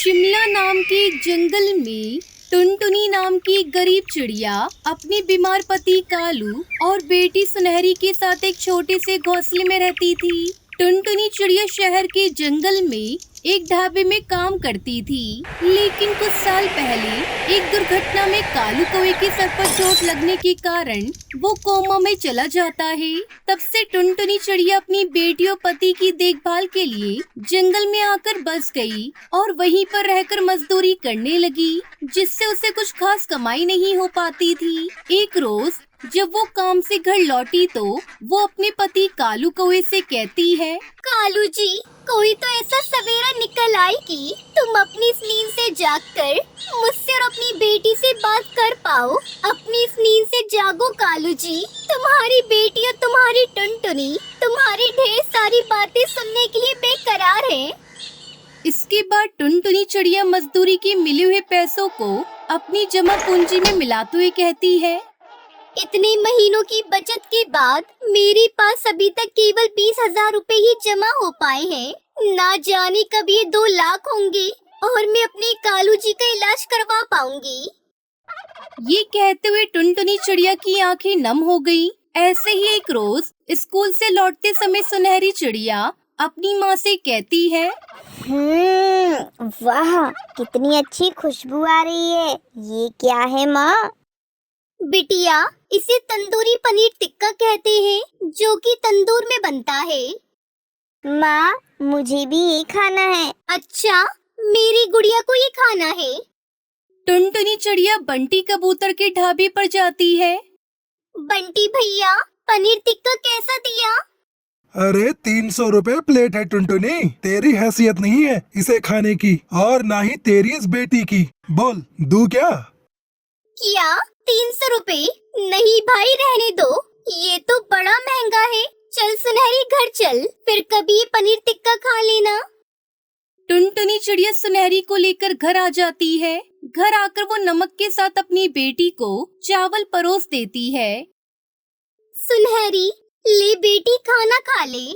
शिमला नाम के एक जंगल में टुनटुनी नाम की एक गरीब चिड़िया अपने बीमार पति कालू और बेटी सुनहरी के साथ एक छोटे से घोंसले में रहती थी। टुनटुनी चिड़िया शहर के जंगल में एक ढाबे में काम करती थी, लेकिन कुछ साल पहले एक दुर्घटना में कालू कौवे के सर पर चोट लगने के कारण वो कोमा में चला जाता है। तब से टुनटुनी चिड़िया अपनी बेटी और पति की देखभाल के लिए जंगल में आकर बस गई और वहीं पर रहकर मजदूरी करने लगी, जिससे उसे कुछ खास कमाई नहीं हो पाती थी। एक रोज जब वो काम से घर लौटी तो वो अपने पति कालू कौवे से कहती है, कालू जी, कोई तो ऐसा सवेरा निकल आए कि तुम अपनी इस नींद से जागकर मुझसे और अपनी बेटी से बात कर पाओ। अपनी इस नींद से जागो कालू जी, तुम्हारी बेटी और तुम्हारी टुनटुनी तुम्हारी ढेर सारी बातें सुनने के लिए बेकरार है। इसके बाद टुनटुनी चिड़िया मजदूरी के मिले हुए पैसों को अपनी जमा पूंजी में मिलाते हुए कहती है, इतने महीनों की बचत के बाद मेरे पास अभी तक केवल 20,000 रुपए ही जमा हो पाए हैं। ना जाने कब ये 2 लाख होंगे और मैं अपने कालू जी का इलाज करवा पाऊंगी। ये कहते हुए टुनटुनी चिड़िया की आंखें नम हो गईं। ऐसे ही एक रोज स्कूल से लौटते समय सुनहरी चिड़िया अपनी माँ से कहती है, वाह, कितनी अच्छी खुशबू आ रही है। ये क्या है माँ? बिटिया, इसे तंदूरी पनीर टिक्का कहते हैं, जो कि तंदूर में बनता है। माँ, मुझे भी ये खाना है। अच्छा, मेरी गुड़िया को ये खाना है। टुनटुनी चिड़िया बंटी कबूतर के ढाबे पर जाती है। बंटी भैया, पनीर टिक्का कैसा दिया? अरे 300 रुपए प्लेट है टुनटुनी। तेरी हैसियत नहीं है इसे खाने की और ना ही तेरी इस बेटी की। बोल, दूं क्या? क्या 300 रुपए? नहीं भाई, रहने दो, ये तो बड़ा महंगा है। चल सुनहरी, घर चल, फिर कभी पनीर टिक्का खा लेना। टुनटुनी चिड़िया सुनहरी को लेकर घर आ जाती है। घर आकर वो नमक के साथ अपनी बेटी को चावल परोस देती है। सुनहरी, ले बेटी, खाना खा ले।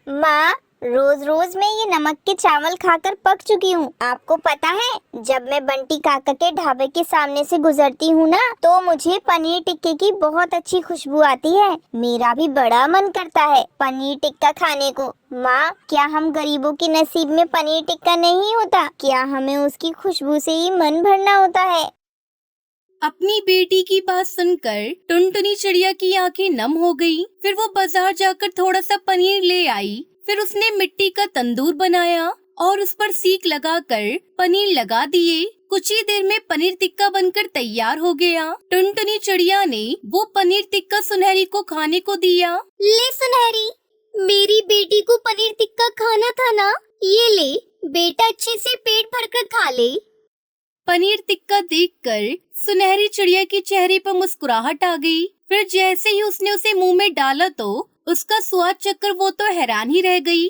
माँ, रोज रोज मैं ये नमक के चावल खाकर पक चुकी हूँ। आपको पता है, जब मैं बंटी काका के ढाबे के सामने से गुजरती हूँ ना, तो मुझे पनीर टिक्के की बहुत अच्छी खुशबू आती है। मेरा भी बड़ा मन करता है पनीर टिक्का खाने को। माँ, क्या हम गरीबों के नसीब में पनीर टिक्का नहीं होता? क्या हमें उसकी खुशबू से ही मन भरना होता है? अपनी बेटी की बात सुनकर टुनटुनी चिड़िया की आंखें नम हो गईं। फिर वो बाजार जाकर थोड़ा सा पनीर ले आई। फिर उसने मिट्टी का तंदूर बनाया और उस पर सीक लगाकर पनीर लगा दिए। कुछ ही देर में पनीर टिक्का बनकर तैयार हो गया। टुनटुनी चिड़िया ने वो पनीर टिक्का सुनहरी को खाने को दिया। ले सुनहरी, मेरी बेटी को पनीर टिक्का खाना था ना, ये ले बेटा, अच्छे से पेट भरकर खा ले। पनीर टिक्का देखकर सुनहरी चिड़िया के चेहरे पर मुस्कुराहट आ गई। फिर जैसे ही उसने उसे मुंह में डाला तो उसका स्वाद चखकर वो तो हैरान ही रह गई।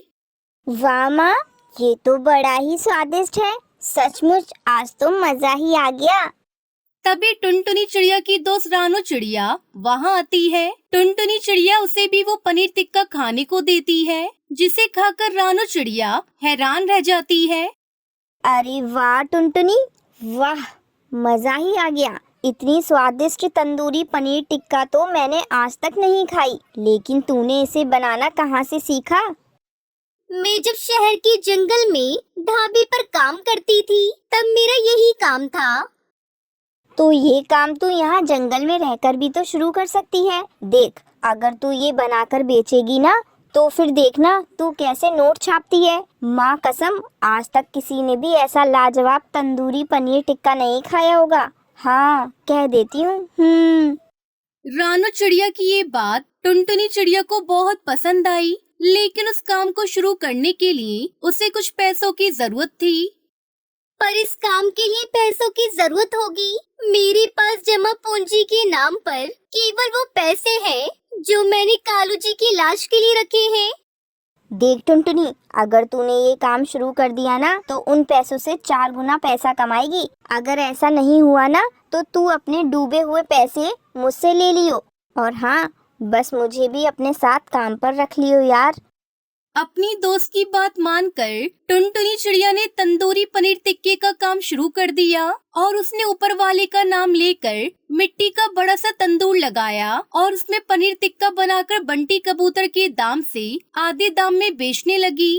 वाह माँ, ये तो बड़ा ही स्वादिष्ट है। सचमुच आज तो मजा ही आ गया। तभी टुनटुनी चिड़िया की दोस्त रानू चिड़िया वहाँ आती है। टुनटुनी चिड़िया उसे भी वो पनीर टिक्का खाने को देती है, जिसे खाकर रानू चिड़िया हैरान रह जाती है। अरे वाह टुनटुनी, वाह, मजा ही आ गया। इतनी स्वादिष्ट तंदूरी पनीर टिक्का तो मैंने आज तक नहीं खाई। लेकिन तूने इसे बनाना कहाँ से सीखा? मैं जब शहर के जंगल में ढाबे पर काम करती थी, तब मेरा यही काम था। तो ये काम तू यहाँ जंगल में रहकर भी तो शुरू कर सकती है। देख, अगर तू ये बनाकर बेचेगी ना, तो फिर देखना तू कैसे नोट छापती है। माँ कसम, आज तक किसी ने भी ऐसा लाजवाब तंदूरी पनीर टिक्का नहीं खाया होगा। हाँ, कह देती हूँ। रानू चिड़िया की ये बात टुनटुनी चिड़िया को बहुत पसंद आई, लेकिन उस काम को शुरू करने के लिए उसे कुछ पैसों की जरूरत थी। पर इस काम के लिए पैसों की जरूरत होगी। मेरे पास जमा पूंजी के नाम पर केवल वो पैसे हैं जो मैंने कालू जी की लाश के लिए रखे हैं। देख टुनटुनी, अगर तूने ये काम शुरू कर दिया ना, तो उन पैसों से 4 गुना पैसा कमाएगी। अगर ऐसा नहीं हुआ ना, तो तू अपने डूबे हुए पैसे मुझसे ले लियो। और हाँ, बस मुझे भी अपने साथ काम पर रख लियो यार। अपनी दोस्त की बात मानकर टुनटुनी चिड़िया ने तंदूरी पनीर टिक्के का काम शुरू कर दिया और उसने ऊपर वाले का नाम लेकर मिट्टी का बड़ा सा तंदूर लगाया और उसमें पनीर टिक्का बनाकर बंटी कबूतर के दाम से आधे दाम में बेचने लगी।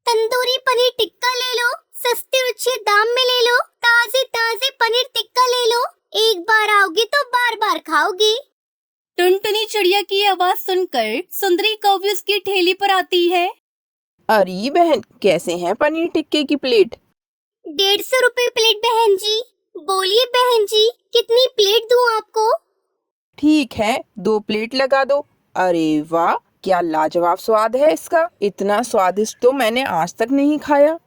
तंदूरी पनीर टिक्का ले लो, सस्ते और अच्छे दाम में ले लो, ताजे ताजे पनीर टिक्का ले लो, एक बार आओगे तो बार बार खाओगे। टुनटुनी चिड़िया की आवाज सुनकर सुंदरी कौवी उसकी ठेली पर आती है। अरे बहन, कैसे हैं पनीर टिक्के की प्लेट? 150 रुपए प्लेट बहन जी। बोलिए बहन जी, कितनी प्लेट दूं आपको? ठीक है, 2 प्लेट लगा दो। अरे वाह, क्या लाजवाब स्वाद है इसका। इतना स्वादिष्ट तो मैंने आज तक नहीं खाया।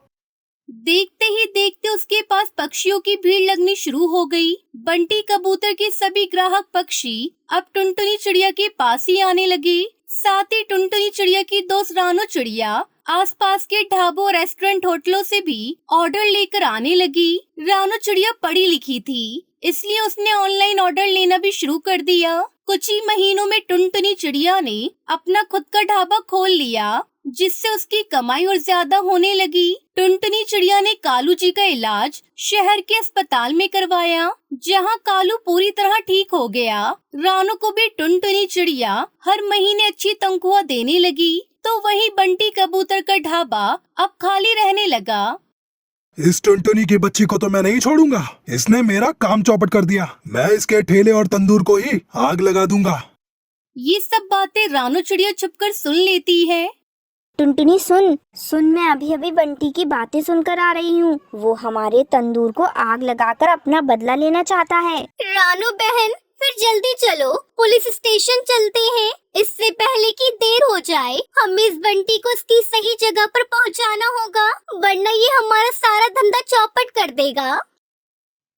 देखते ही देखते उसके पास पक्षियों की भीड़ लगनी शुरू हो गई। बंटी कबूतर के सभी ग्राहक पक्षी अब टुनटुनी चिड़िया के पास ही आने लगे। साथ ही टुनटुनी चिड़िया की दोस्त रानो चिड़िया आसपास के ढाबों, रेस्टोरेंट, होटलों से भी ऑर्डर लेकर आने लगी। रानो चिड़िया पढ़ी लिखी थी, इसलिए उसने ऑनलाइन ऑर्डर लेना भी शुरू कर दिया। कुछ ही महीनों में टुनटुनी चिड़िया ने अपना खुद का ढाबा खोल लिया, जिससे उसकी कमाई और ज्यादा होने लगी। टुनटुनी चिड़िया ने कालू जी का इलाज शहर के अस्पताल में करवाया, जहां कालू पूरी तरह ठीक हो गया। रानो को भी टुनटुनी चिड़िया हर महीने अच्छी तनख्वाह देने लगी, तो वहीं बंटी कबूतर का ढाबा अब खाली रहने लगा। इस टुनटुनी की बच्ची को तो मैं नहीं छोड़ूंगा। इसने मेरा काम चौपट कर दिया। मैं इसके ठेले और तंदूर को ही आग लगा दूंगा। ये सब बातें रानो चिड़िया छुपकर सुन लेती है। टुनटुनी सुन, मैं अभी अभी बंटी की बातें सुनकर आ रही हूँ। वो हमारे तंदूर को आग लगाकर अपना बदला लेना चाहता है। रानू बहन, फिर जल्दी चलो, पुलिस स्टेशन चलते हैं, इससे पहले कि देर हो जाए। हमें इस बंटी को उसकी सही जगह पर पहुँचाना होगा, वरना ये हमारा सारा धंधा चौपट कर देगा।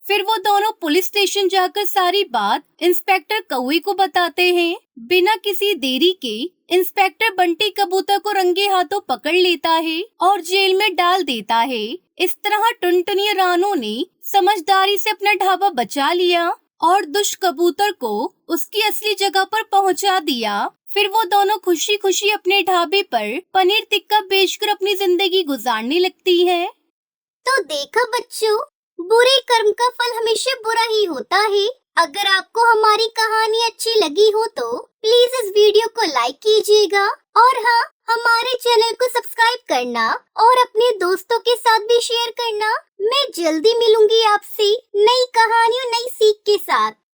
फिर वो दोनों पुलिस स्टेशन जाकर सारी बात इंस्पेक्टर कौवे को बताते हैं। बिना किसी देरी के इंस्पेक्टर बंटी कबूतर को रंगे हाथों पकड़ लेता है और जेल में डाल देता है। इस तरह टुनटुनी रानो ने समझदारी से अपना ढाबा बचा लिया और दुष्ट कबूतर को उसकी असली जगह पर पहुंचा दिया। फिर वो दोनों खुशी खुशी अपने ढाबे पर पनीर टिक्का बेचकर अपनी जिंदगी गुजारने लगती है। तो देखा बच्चों, बुरे कर्म का फल हमेशा बुरा ही होता है। अगर आपको हमारी कहानी अच्छी लगी हो तो प्लीज इस वीडियो को लाइक कीजिएगा और हाँ, हमारे चैनल को सब्सक्राइब करना और अपने दोस्तों के साथ भी शेयर करना। मैं जल्दी मिलूंगी आपसे नई कहानियों, नई सीख के साथ।